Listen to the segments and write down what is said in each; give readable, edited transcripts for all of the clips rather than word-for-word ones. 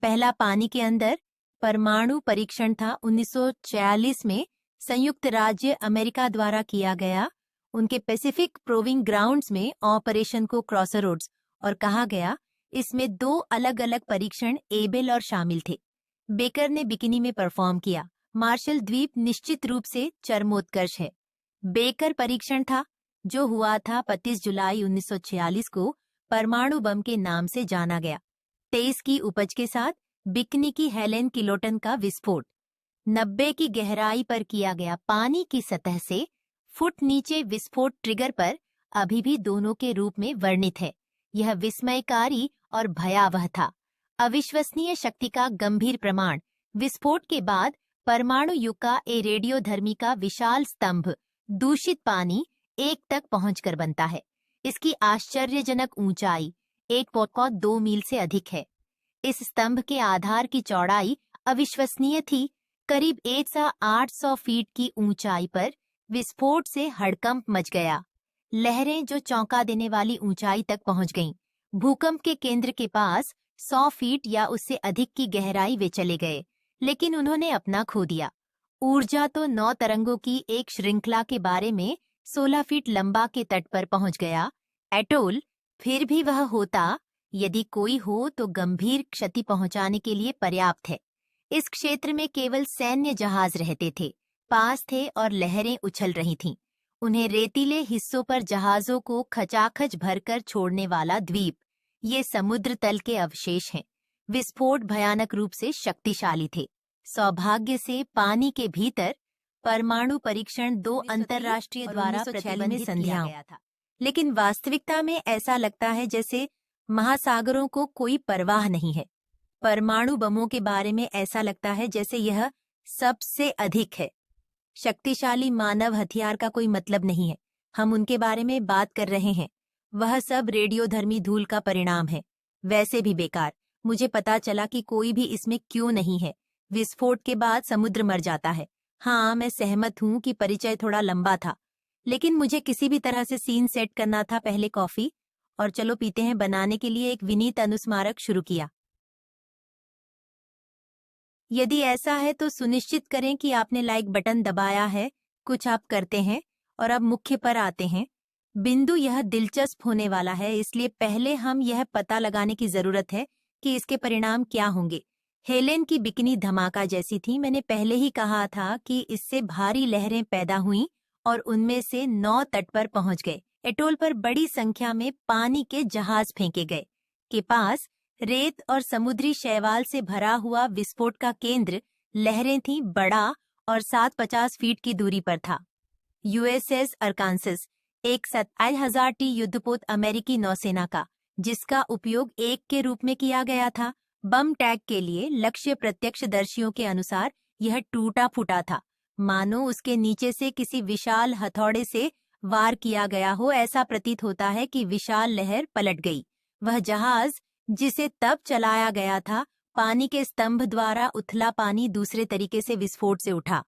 पहला पानी के अंदर परमाणु परीक्षण था 1946 में संयुक्त राज्य अमेरिका द्वारा किया गया। उनके पैसिफिक प्रोविंग ग्राउंड्स में ऑपरेशन को क्रॉसरोड्स और कहा गया। इसमें 2 अलग अलग परीक्षण एबेल और शामिल थे। बेकर ने बिकिनी में परफॉर्म किया। मार्शल द्वीप निश्चित रूप से चरमोत्कर्ष है। बेकर परीक्षण था जो हुआ था 25 जुलाई 1946 को परमाणु बम के नाम से जाना गया। 23 की उपज के साथ बिकनी की हेलेन किलोटन का विस्फोट 90 की गहराई पर किया गया। पानी की सतह से फुट नीचे विस्फोट ट्रिगर पर अभी भी दोनों के रूप में वर्णित है। यह विस्मयकारी और भयावह था। अविश्वसनीय शक्ति का गंभीर प्रमाण। विस्फोट के बाद परमाणु युग का रेडियोधर्मी का विशाल स्तंभ दूषित पानी 1 तक पहुंचकर बनता है। इसकी आश्चर्यजनक ऊंचाई 1.2 मील से अधिक है। इस स्तंभ के आधार की चौड़ाई अविश्वसनीय थी। करीब 800 फीट की ऊंचाई पर विस्फोट से हड़कंप मच गया। लहरें जो चौंका देने वाली ऊंचाई तक पहुंच गईं। भूकंप के केंद्र के पास 100 फीट या उससे अधिक की गहराई वे चले गए, लेकिन उन्होंने अपना खो दिया। ऊर्जा तो 9 तरंगों की एक श्रृंखला के बारे में 16 फीट लंबा के तट पर पहुंच गया। एटोल फिर भी वह होता, यदि कोई हो तो गंभीर क्षति पहुंचाने के लिए पर्याप्त है। इस क्षेत्र में केवल सैन्य जहाज रहते थे, पास थे और लहरें उछल रही थीं। उन्हें रेतीले हिस्सों पर जहाजों को खचाखच भरकर छोड़ने वाला द्वीप, ये समुद्र तल के अवशेष हैं। विस्फोट भयानक रूप से शक्तिशाली थे। सौभाग्य से पानी के भीतर परमाणु परीक्षण 2 अंतर्राष्ट्रीय द्वारा प्रतिबंधित किया गया था। लेकिन वास्तविकता में ऐसा लगता है जैसे महासागरों को कोई परवाह नहीं है। परमाणु बमों के बारे में ऐसा लगता है जैसे यह सबसे अधिक है। शक्तिशाली मानव हथियार का कोई मतलब नहीं है। हम उनके बारे में बात कर रहे हैं। वह सब रेडियोधर्मी धूल का परिणाम है। वैसे भी बेकार। मुझे पता चला कि कोई भी इसमें क्यों नहीं है। विस्फोट के बाद समुद्र मर जाता है। हाँ, मैं सहमत हूँ कि परिचय थोड़ा लंबा था, लेकिन मुझे किसी भी तरह से सीन सेट करना था। पहले कॉफी और चलो पीते हैं बनाने के लिए एक विनीत अनुस्मारक शुरू किया। यदि ऐसा है तो सुनिश्चित करें कि आपने लाइक बटन दबाया है। कुछ आप करते हैं और अब मुख्य पर आते हैं। बिंदु यह दिलचस्प होने वाला है, इसलिए पहले हम यह पता लगाने की जरूरत है कि इसके परिणाम क्या होंगे। हेलेन की बिकिनी धमाका जैसी थी। मैंने पहले ही कहा था कि इससे भारी लहरें पैदा हुईं और उनमें से 9 तट पर पहुंच गए। एटोल पर बड़ी संख्या में पानी के जहाज फेंके गए। के पास रेत और समुद्री शैवाल से भरा हुआ विस्फोट का केंद्र लहरें थीं बड़ा और 750 फीट की दूरी पर था। यूएसएस अरकानसस एक 27,000 टी युद्धपोत अमेरिकी नौसेना का, जिसका उपयोग 1 के रूप में किया गया था बम टैग के लिए। लक्ष्य प्रत्यक्षदर्शियों के अनुसार यह टूटा फूटा था, मानो उसके नीचे से किसी विशाल हथौड़े से वार किया गया हो। ऐसा प्रतीत होता है कि विशाल लहर पलट गई। वह जहाज जिसे तब चलाया गया था, पानी के स्तंभ द्वारा उथला पानी दूसरे तरीके से विस्फोट से उठा।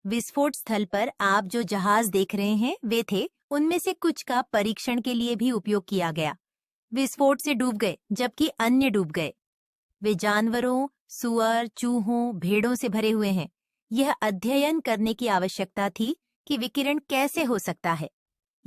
विस्फोट स्थल पर आप जो जहाज देख रहे हैं वे थे। उनमें से कुछ का परीक्षण के लिए भी उपयोग किया गया। विस्फोट से डूब गए, जबकि अन्य डूब गए। वे जानवरों, सुअर, चूहों, भेड़ों से भरे हुए हैं। यह अध्ययन करने की आवश्यकता थी कि विकिरण कैसे हो सकता है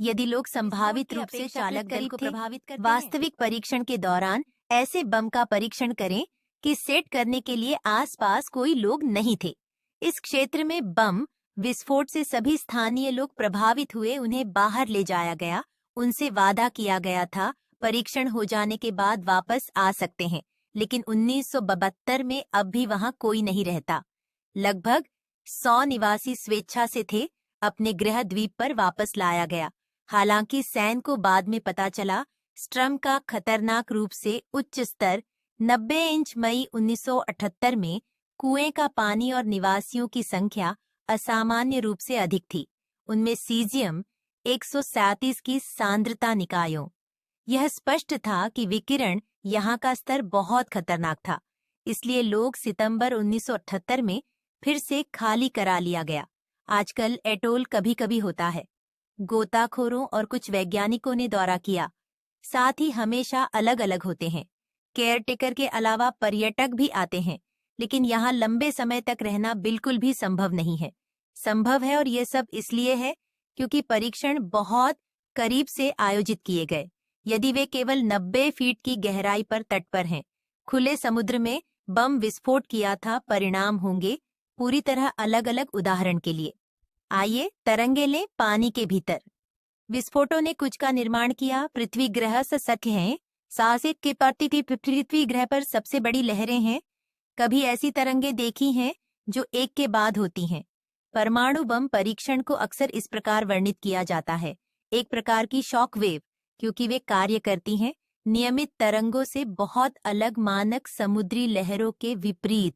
यदि लोग संभावित रूप से चालक दल को प्रभावित करते हैं। वास्तविक परीक्षण के दौरान ऐसे बम का परीक्षण करें कि सेट करने के लिए आसपास कोई लोग नहीं थे। इस क्षेत्र में बम विस्फोट से सभी स्थानीय लोग प्रभावित हुए। उन्हें बाहर ले जाया गया। उनसे वादा किया गया था परीक्षण हो जाने के बाद वापस आ सकते हैं, लेकिन 1972 में अब भी वहां कोई नहीं रहता। लगभग 100 निवासी स्वेच्छा से थे। अपने गृह द्वीप पर वापस लाया गया। हालांकि सैन को बाद में पता चला स्ट्रम का खतरनाक रूप से उच्च स्तर 90 इंच मई 1978 में कुएं का पानी और निवासियों की संख्या असामान्य रूप से अधिक थी। उनमें सीजियम 137 की सांद्रता निकायों। यह स्पष्ट था कि विकिरण यहाँ का स्तर बहुत खतरनाक था, इसलिए लोग सितंबर 1978 में फिर से खाली करा लिया गया। आजकल एटोल कभी कभी होता है। गोताखोरों और कुछ वैज्ञानिकों ने दौरा किया, साथ ही हमेशा अलग अलग होते हैं। केयरटेकर के अलावा पर्यटक भी आते हैं, लेकिन यहाँ लंबे समय तक रहना बिल्कुल भी संभव नहीं है। संभव है और ये सब इसलिए है क्योंकि परीक्षण बहुत करीब से आयोजित किए गए। यदि वे केवल 90 फीट की गहराई पर तट पर हैं, खुले समुद्र में बम विस्फोट किया था, परिणाम होंगे पूरी तरह अलग अलग। उदाहरण के लिए आइए तरंगे लें पानी के भीतर। विस्फोटों ने कुछ का निर्माण किया। पृथ्वी ग्रह से सख्त हैं, साहसिक के प्रति पृथ्वी ग्रह पर सबसे बड़ी लहरें हैं। कभी ऐसी तरंगे देखी हैं जो एक के बाद होती हैं। परमाणु बम परीक्षण को अक्सर इस प्रकार वर्णित किया जाता है, एक प्रकार की शॉक वेव, क्योंकि वे कार्य करती हैं नियमित तरंगों से बहुत अलग, मानक समुद्री लहरों के विपरीत।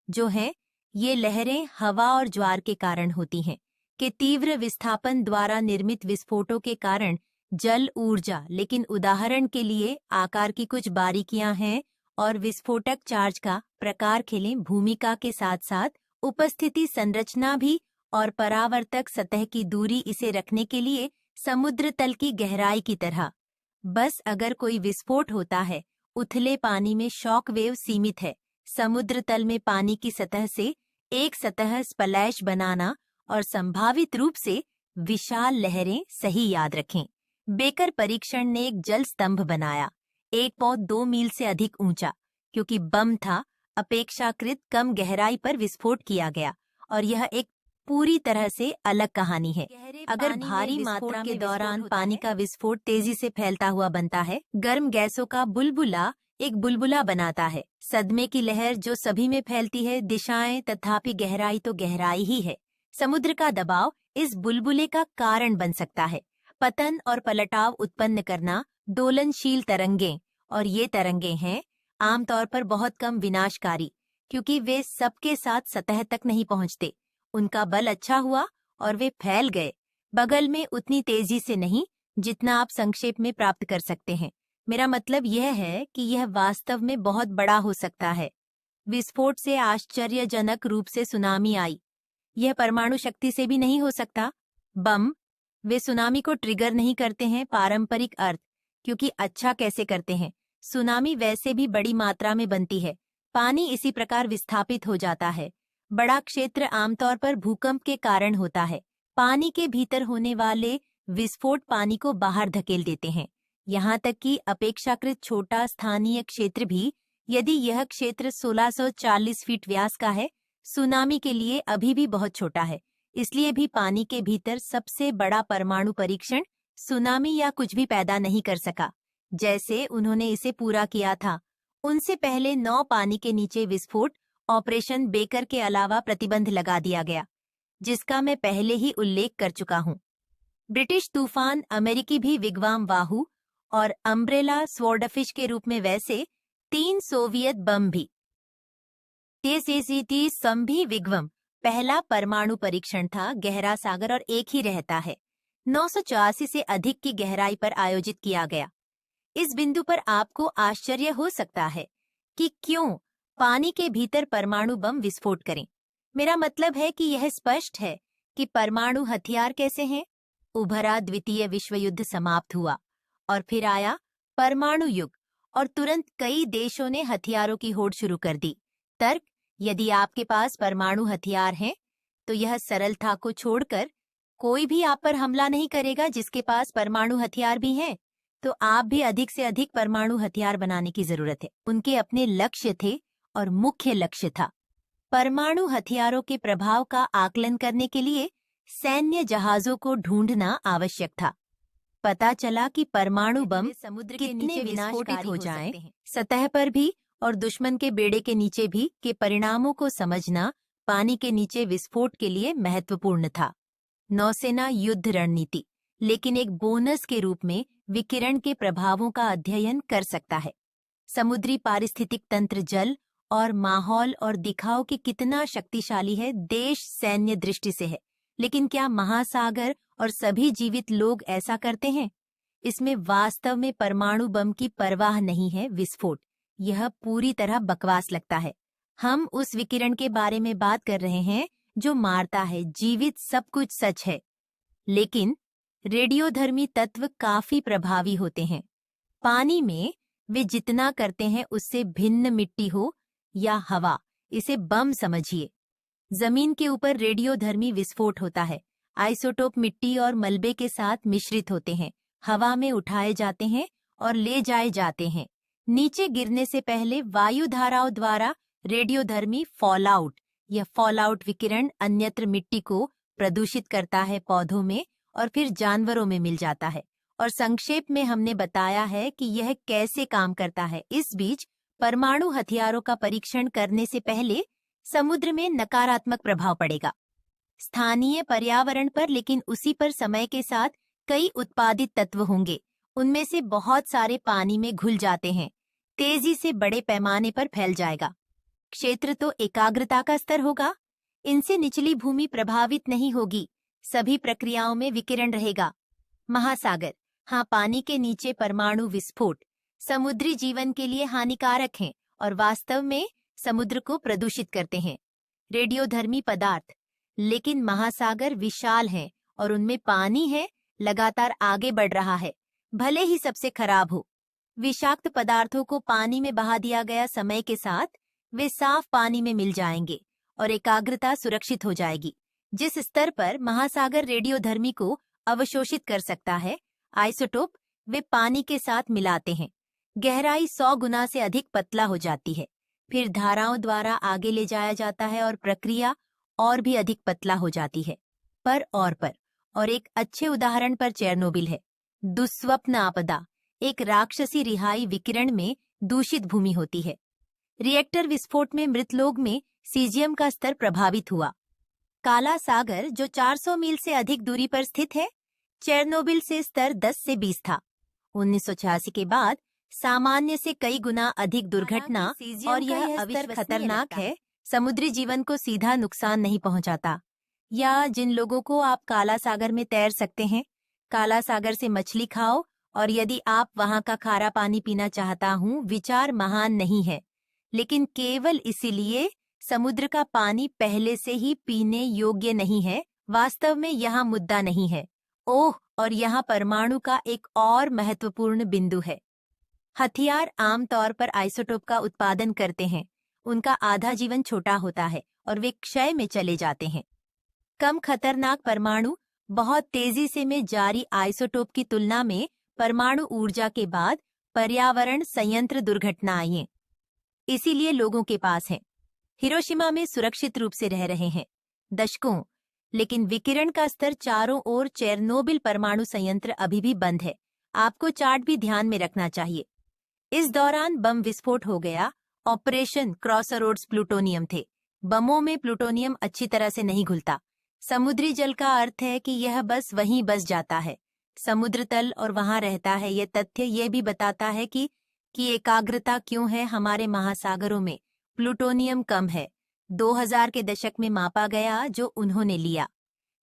जो हैं ये लहरें हवा और ज्वार के कारण होती हैं कि तीव्र विस्थापन द्वारा निर्मित विस्फोटों के कारण जल ऊर्जा, लेकिन उदाहरण के लिए आकार की कुछ बारीकियां हैं और विस्फोटक चार्ज का प्रकार खेलें भूमिका के साथ साथ उपस्थिति संरचना भी और परावर्तक सतह की दूरी इसे रखने के लिए समुद्र तल की गहराई की तरह। बस अगर कोई विस्फोट होता है, उथले पानी में शॉक वेव सीमित है। समुद्र तल में पानी की सतह से एक सतह स्प्लैश बनाना और संभावित रूप से विशाल लहरें। सही याद रखें, बेकर परीक्षण ने एक जल स्तंभ बनाया, 1.2 मील से अधिक ऊंचा, क्योंकि बम था। अपेक्षाकृत कम गहराई पर विस्फोट किया गया और यह एक पूरी तरह से अलग कहानी है। अगर भारी मात्रा के दौरान पानी का विस्फोट तेजी से फैलता हुआ बनता है, गर्म गैसों का बुलबुला एक बुलबुला बनाता है, सदमे की लहर जो सभी में फैलती है दिशाएं, तथापि गहराई तो गहराई ही है। समुद्र का दबाव इस बुलबुले का कारण बन सकता है, पतन और पलटाव उत्पन्न करना, दोलनशील तरंगें। और ये तरंगें हैं आमतौर पर बहुत कम विनाशकारी, क्योंकि वे सबके साथ सतह तक नहीं पहुंचते। उनका बल अच्छा हुआ और वे फैल गए, बगल में उतनी तेजी से नहीं जितना आप संक्षेप में प्राप्त कर सकते हैं। मेरा मतलब यह है कि यह वास्तव में बहुत बड़ा हो सकता है। विस्फोट से आश्चर्यजनक रूप से सुनामी आई। यह परमाणु शक्ति से भी नहीं हो सकता। बम वे सुनामी को ट्रिगर नहीं करते हैं पारंपरिक अर्थ, क्योंकि अच्छा कैसे करते हैं। सुनामी वैसे भी बड़ी मात्रा में बनती है, पानी इसी प्रकार विस्थापित हो जाता है। बड़ा क्षेत्र आमतौर पर भूकंप के कारण होता है। पानी के भीतर होने वाले विस्फोट पानी को बाहर धकेल देते हैं। यहाँ तक कि अपेक्षाकृत छोटा स्थानीय क्षेत्र भी, यदि यह क्षेत्र 1640 फीट व्यास का है, सुनामी के लिए अभी भी बहुत छोटा है। इसलिए भी पानी के भीतर सबसे बड़ा परमाणु परीक्षण सुनामी या कुछ भी पैदा नहीं कर सका, जैसे उन्होंने इसे पूरा किया था। उनसे पहले 9 पानी के नीचे विस्फोट ऑपरेशन बेकर के अलावा प्रतिबंध लगा दिया गया, जिसका मैं पहले ही उल्लेख कर चुका हूँ। ब्रिटिश तूफान, अमेरिकी भी विगवाम वाहू और अम्ब्रेला स्वॉर्डफिश के रूप में वैसे 3 सोवियत बम भी। TCCT संभी विगवम पहला परमाणु परीक्षण था, गहरा सागर और एक ही रहता है, 984 से अधिक की गहराई पर आयोजित किया गया। इस बिंदु पर आपको आश्चर्य हो सकता है कि क्यों पानी के भीतर परमाणु बम विस्फोट करें। मेरा मतलब है कि यह स्पष्ट है कि परमाणु हथियार कैसे हैं। उभरा द्वितीय विश्व युद्ध समाप्त हुआ और फिर आया परमाणु युग और तुरंत कई देशों ने हथियारों की होड़ शुरू कर दी। तर्क, यदि आपके पास परमाणु हथियार हैं तो यह सरलता को छोड़कर कोई भी आप पर हमला नहीं करेगा जिसके पास परमाणु हथियार भी हैं। तो आप भी अधिक से अधिक परमाणु हथियार बनाने की जरूरत है। उनके अपने लक्ष्य थे और मुख्य लक्ष्य था परमाणु हथियारों के प्रभाव का आकलन करने के लिए सैन्य जहाजों को ढूंढना आवश्यक था। पता चला कि परमाणु बम समुद्र के नीचे विस्फोटित हो जाएं, सतह पर भी और दुश्मन के बेड़े के नीचे भी, के परिणामों को समझना पानी के नीचे विस्फोट के लिए महत्वपूर्ण था। नौसेना युद्ध रणनीति, लेकिन एक बोनस के रूप में विकिरण के प्रभावों का अध्ययन कर सकता है। समुद्री पारिस्थितिक तंत्र, जल और माहौल और दिखाओ कि कितना शक्तिशाली है देश सैन्य दृष्टि से है, लेकिन क्या महासागर और सभी जीवित लोग ऐसा करते हैं? इसमें वास्तव में परमाणु बम की परवाह नहीं है। विस्फोट यह पूरी तरह बकवास लगता है। हम उस विकिरण के बारे में बात कर रहे हैं जो मारता है, जीवित सब कुछ सच है, लेकिन रेडियोधर्मी तत्व काफी प्रभावी होते हैं। पानी में वे जितना करते हैं उससे भिन्न मिट्टी हो या हवा, इसे बम समझिए। जमीन के ऊपर रेडियोधर्मी विस्फोट होता है। आइसोटोप मिट्टी और मलबे के साथ मिश्रित होते हैं, हवा में उठाए जाते हैं और ले जाए जाते हैं। नीचे गिरने से पहले वायु धाराओं द्वारा रेडियोधर्मी फॉलआउट या फॉलआउट विकिरण अन्यत्र मिट्टी को प्रदूषित करता है पौधों में और फिर जानवरों में मिल जाता है। और संक्षेप में हमने बताया है कि यह कैसे काम करता है। इस बीच परमाणु हथियारों का परीक्षण करने से पहले समुद्र में नकारात्मक प्रभाव पड़ेगा स्थानीय पर्यावरण पर, लेकिन उसी पर समय के साथ कई उत्पादित तत्व होंगे। उनमें से बहुत सारे पानी में घुल जाते हैं, तेजी से बड़े पैमाने पर फैल जाएगा। क्षेत्र तो एकाग्रता का स्तर होगा, इनसे निचली भूमि प्रभावित नहीं होगी, सभी प्रक्रियाओं में विकिरण रहेगा। महासागर, हाँ, पानी के नीचे परमाणु विस्फोट समुद्री जीवन के लिए हानिकारक हैं और वास्तव में समुद्र को प्रदूषित करते हैं। रेडियोधर्मी पदार्थ, लेकिन महासागर विशाल हैं और उनमें पानी है, लगातार आगे बढ़ रहा है, भले ही सबसे खराब हो। विषाक्त पदार्थों को पानी में बहा दिया गया समय के साथ वे साफ पानी में मिल जाएंगे और एकाग्रता सुरक्षित हो जाएगी। जिस स्तर पर महासागर रेडियोधर्मी को अवशोषित कर सकता है, आइसोटोप वे पानी के साथ मिलाते हैं। गहराई 100 गुना से अधिक पतला हो जाती है, फिर धाराओं द्वारा आगे ले जाया जाता है और प्रक्रिया और भी अधिक पतला हो जाती है। और एक अच्छे उदाहरण पर चेरनोबिल है। दुस्वप्न आपदा, एक राक्षसी रिहाई विकिरण में दूषित भूमि होती है। रिएक्टर विस्फोट में मृतलोक में सीजियम का स्तर प्रभावित हुआ। काला सागर, जो 400 मील से अधिक दूरी पर स्थित है, चेरनोबिल से स्तर 10 से 20 था। 1986 के बाद सामान्य से कई गुना अधिक दुर्घटना, और यह अविश्वसनीय खतरनाक है। समुद्री जीवन को सीधा नुकसान नहीं पहुंचाता। या जिन लोगों को आप काला सागर में तैर सकते हैं, काला सागर से मछली खाओ, और यदि आप वहां का खारा पानी पीना चाहता हूं, विचार महान नहीं है, लेकिन केवल इसीलिए समुद्र का पानी पहले से ही पीने योग्य नहीं है, वास्तव में यहाँ मुद्दा नहीं है। ओह, और यहाँ परमाणु का एक और महत्वपूर्ण बिंदु है। हथियार आमतौर पर आइसोटोप का उत्पादन करते हैं। उनका आधा जीवन छोटा होता है और वे क्षय में चले जाते हैं। कम खतरनाक परमाणु बहुत तेजी से में जारी आइसोटोप की तुलना में परमाणु ऊर्जा के बाद पर्यावरण संयंत्र दुर्घटनाएं इसीलिए लोगों के पास हैं। हिरोशिमा में सुरक्षित रूप से रह रहे हैं दशकों, लेकिन विकिरण का स्तर चारों ओर। चेरनोबिल परमाणु संयंत्र अभी भी बंद है। आपको चार्ट भी ध्यान में रखना चाहिए। इस दौरान बम विस्फोट हो गया। ऑपरेशन क्रॉसरोड्स प्लूटोनियम थे। बमों में प्लूटोनियम अच्छी तरह से नहीं घुलता। समुद्री जल का अर्थ है कि यह बस वहीं बस जाता है, समुद्र तल, और वहां रहता है। यह तथ्य यह भी बताता है कि एकाग्रता क्यों है हमारे महासागरों में। प्लूटोनियम कम है। 2000 के दशक में मापा गया जो उन्होंने लिया।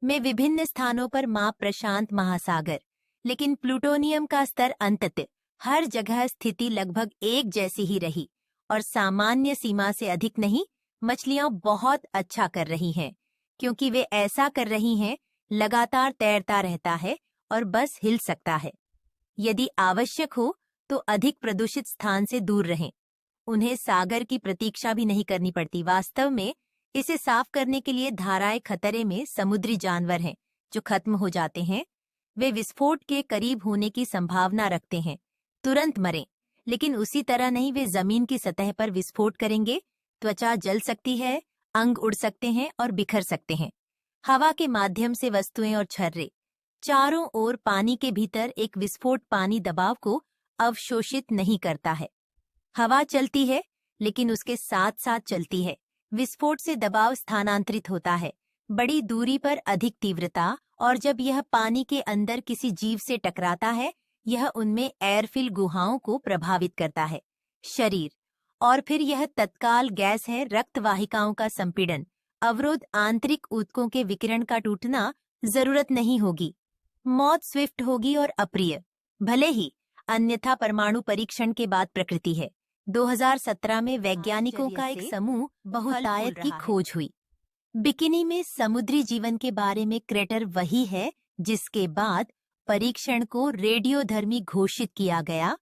में विभिन्न स्थानों पर माप प्रशांत महासागर, लेकिन प्लूटोनियम का स्तर अंततः हर जगह स्थिति लगभग एक जैसी ही रही और सामान्य सीमा से अधिक नहीं। मछलियां बहुत अच्छा कर रही हैं क्योंकि वे ऐसा कर रही हैं, लगातार तैरता रहता है और बस हिल सकता है। यदि आवश्यक हो तो अधिक प्रदूषित स्थान से दूर रहें। उन्हें सागर की प्रतीक्षा भी नहीं करनी पड़ती। वास्तव में इसे साफ करने के लिए धाराएं खतरे में समुद्री जानवर हैं जो खत्म हो जाते हैं। वे विस्फोट के करीब होने की संभावना रखते हैं, तुरंत मरें, लेकिन उसी तरह नहीं। वे जमीन की सतह पर विस्फोट करेंगे, त्वचा जल सकती है, अंग उड़ सकते हैं और बिखर सकते हैं। हवा के माध्यम से वस्तुएं और छर्रे चारों ओर। पानी के भीतर एक विस्फोट पानी दबाव को अवशोषित नहीं करता है। हवा चलती है, लेकिन उसके साथ साथ चलती है। विस्फोट से दबाव स्थानांतरित होता है, बड़ी दूरी पर अधिक तीव्रता, और जब यह पानी के अंदर किसी जीव से टकराता है, यह उनमें एयरफिल गुहाओं को प्रभावित करता है। शरीर, और फिर यह तत्काल गैस है। रक्त वाहिकाओं का संपीड़न, अवरोध, आंतरिक ऊतकों के विकिरण का टूटना, जरूरत नहीं होगी। मौत स्विफ्ट होगी और अप्रिय, भले ही अन्यथा परमाणु परीक्षण के बाद प्रकृति है। 2017 में वैज्ञानिकों का एक समूह बहुतायत की खोज हुई। बिकिनी में समुद्री जीवन के बारे में क्रेटर वही है जिसके बाद परीक्षण को रेडियोधर्मी घोषित किया गया।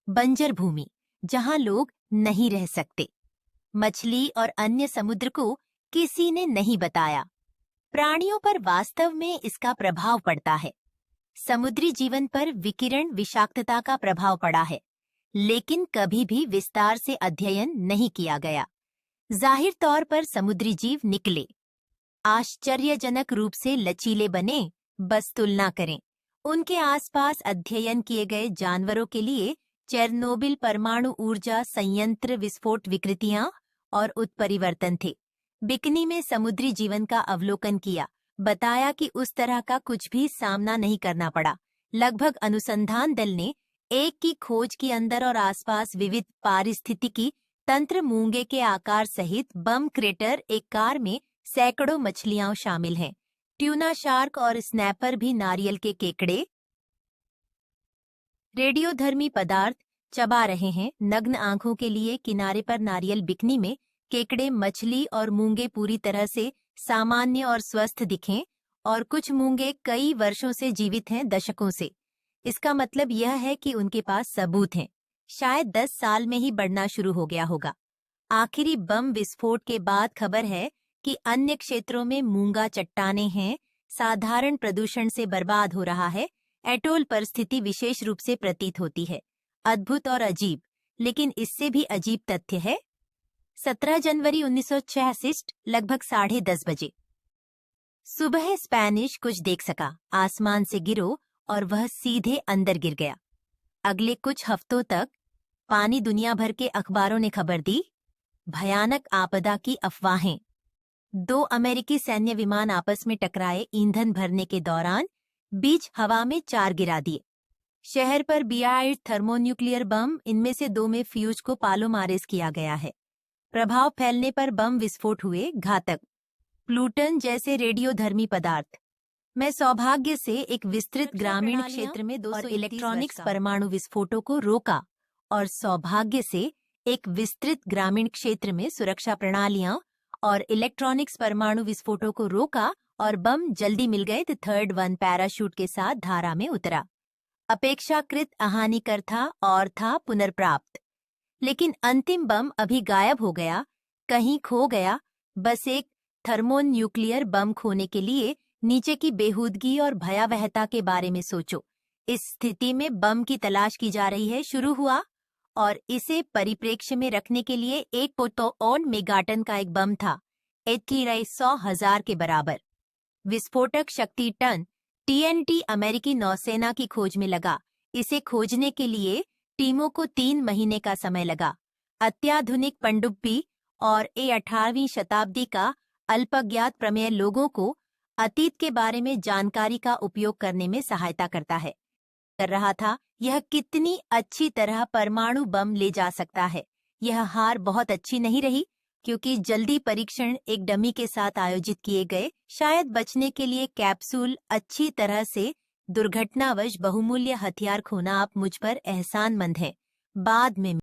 बंजर भूमि जहां लोग नहीं रह सकते। मछली और अन्य समुद्र को किसी ने नहीं बताया। प्राणियों पर वास्तव में इसका प्रभाव पड़ता है। समुद्री जीवन पर विकिरण विषाक्तता का प्रभाव पड़ा है, लेकिन कभी भी विस्तार से अध्ययन नहीं किया गया। जाहिर तौर पर समुद्री जीव निकले, आश्चर्यजनक रूप से लचीले बने। बस तुलना करें, उनके आसपास अध्ययन किए गए जानवरों के लिए चेरनोबिल परमाणु ऊर्जा संयंत्र विस्फोट विकृतियां और उत्परिवर्तन थे। बिकनी में समुद्री जीवन का अवलोकन किया, बताया कि उस तरह का कुछ भी सामना नहीं करना पड़ा। लगभग अनुसंधान दल ने एक की खोज की अंदर और आसपास विविध पारिस्थितिकी तंत्र, मूंगे के आकार सहित बम क्रेटर, एक कार में सैकड़ों मछलियां शामिल हैं, ट्यूना शार्क और स्नैपर भी, नारियल के केकड़े रेडियोधर्मी पदार्थ चबा रहे हैं। नग्न आंखों के लिए किनारे पर नारियल बिकनी में केकड़े, मछली और मूंगे पूरी तरह से सामान्य और स्वस्थ दिखें, और कुछ मूंगे कई वर्षों से जीवित हैं, दशकों से। इसका मतलब यह है कि उनके पास सबूत हैं। शायद 10 साल में ही बढ़ना शुरू हो गया होगा। आखिरी बम विस्फोट के बाद खबर है कि अन्य क्षेत्रों में मूंगा चट्टानें हैं। साधारण प्रदूषण से बर्बाद हो रहा है। एटोल पर स्थिति विशेष रूप से प्रतीत होती है। अद्भुत और अजीब, लेकिन इससे भी अजीब तथ्य है। 17 जनवरी 1966 लगभग 10:30 बजे सुबह स्पेनिश कुछ देख सका। आसमान से गिरो और वह सीधे अंदर गिर गया। अगले कुछ हफ्तों तक पानी दुनिया भर के अखबारों ने खबर दी। भयानक आपदा की अफवाहें। 2 अमेरिकी सैन्य विमान आपस में टकराए। ईंधन भरने के दौरान बीच हवा में 4 गिरा दिए। शहर पर BI थर्मोन्यूक्लियर बम, इनमें से 2 में फ्यूज को पालोमारेस किया गया है। प्रभाव फैलने पर बम विस्फोट हुए, घातक। प्लूटन जैसे रेडियोधर्मी पदार्थ। मैं सौभाग्य से एक विस्तृत ग्रामीण क्षेत्र में 200 इलेक्ट्रॉनिक्स परमाणु विस्फोटों को रोका, और सौभाग्य से एक विस्तृत ग्रामीण क्षेत्र में सुरक्षा प्रणालियां और इलेक्ट्रॉनिक्स परमाणु विस्फोटों को रोका, और बम जल्दी मिल गए। द थर्ड वन पैराशूट के साथ धारा में उतरा। अपेक्षाकृत अहानिकर था और था पुनर्प्राप्त, लेकिन अंतिम बम अभी गायब हो गया, कहीं खो गया। बस एक थर्मोन्यूक्लियर बम खोने के लिए नीचे की बेहूदगी और भयावहता के बारे में सोचो। इस स्थिति में बम की तलाश की जा रही है। शुरू हुआ, और इसे परिप्रेक्ष्य में रखने के लिए 1 मेगाटन का एक बम था, 100,000 के बराबर। विस्फोटक शक्ति टन TNT अमेरिकी नौसेना की खोज में लगा। इसे खोजने के लिए टीमों को 3 महीने का समय लगा। अत्याधुनिक पनडुब्बी और 18वीं शताब्दी का अल्पज्ञात प्रमेय लोगों को अतीत के बारे में जानकारी का उपयोग करने में सहायता करता है। कर रहा था, यह कितनी अच्छी तरह परमाणु बम ले जा सकता है। यह हार बहुत अच्छी नहीं रही, क्योंकि जल्दी परीक्षण एक डमी के साथ आयोजित किए गए, शायद बचने के लिए कैप्सूल। अच्छी तरह से दुर्घटनावश बहुमूल्य हथियार खोना। आप मुझ पर एहसानमंद हैं। बाद में